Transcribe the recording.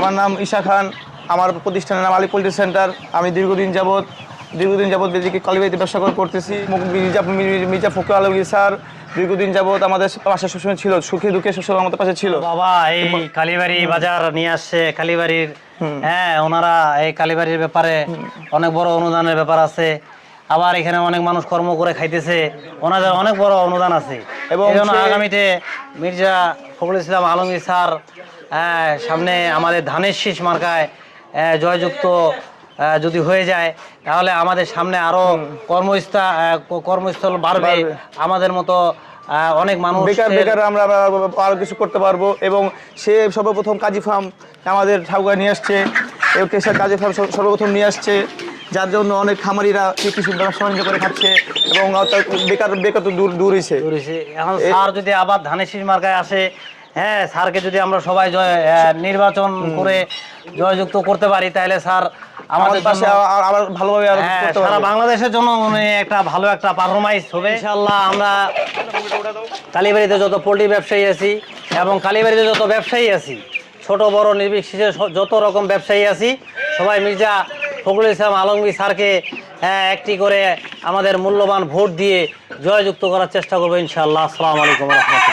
আমার নাম ঈশা খান। আমার প্রতিষ্ঠানের নাম আলী পোল্ট্রি সেন্টার। আমি দীর্ঘদিন যাবৎ বেদিকে কালীবাড়িতে ব্যবসা করতেছি। মির্জা ফখরুল আলমগীর স্যার দীর্ঘদিন যাবৎ আমাদের পাশে সবসময় ছিল, সুখে দুঃখে সবসময় আমাদের পাশে ছিল। বাবা এই কালীবাড়ি বাজার নিয়ে আসছে কালীবাড়ির, হ্যাঁ ওনারা এই কালীবাড়ির ব্যাপারে অনেক বড় অনুদানের ব্যাপার আছে। আবার এখানে অনেক মানুষ কর্ম করে খাইতেছে, ওনাদের অনেক বড় অনুদান আছে। এবং আগামীতে মির্জা ফখরুল ইসলাম আলমগীর স্যার সামনে আমাদের ধানের শীষ মার্কায় জয়যুক্ত যদি হয়ে যায়, তাহলে আমাদের সামনে আরো কর্মস্থল বাড়বে। আমাদের মতো অনেক মানুষ বেকার আমরা আরো কিছু করতে পারবো। এবং সে সর্বপ্রথম কাজী ফার্ম আমাদের ঠাকুরা নিয়ে আসছে, কাজী ফার্ম সর্বপ্রথম নিয়ে আসছে, যার জন্য অনেক খামারিরা কৃষি ব্যবসা বাণিজ্য করে খাচ্ছে এবং বেকার তো দূর হয়েছে। এখন স্যার যদি আবার ধানের শীষ মার্কায় আসে, হ্যাঁ স্যারকে যদি আমরা সবাই নির্বাচন করে জয়যুক্ত করতে পারি, তাহলে স্যার আমাদের পাশে আবার ভালোভাবে সারা বাংলাদেশের জন্য একটা ভালো একটা পারফরমেন্স হবে ইনশাআল্লাহ। আমরা কালীবাড়িতে যত পোল্ট্রি ব্যবসায়ী আছি এবং কালীবাড়িতে যত ব্যবসায়ী আছি, ছোট বড় নির্বিশেষে যত রকম ব্যবসায়ী আছি, সবাই মির্জা ফখরুল ইসলাম আলমগীর স্যারকে একটি করে আমাদের মূল্যবান ভোট দিয়ে জয়যুক্ত করার চেষ্টা করবো ইনশাআল্লাহ। আসসালামু আলাইকুম ওয়া রাহমাতুল্লাহ।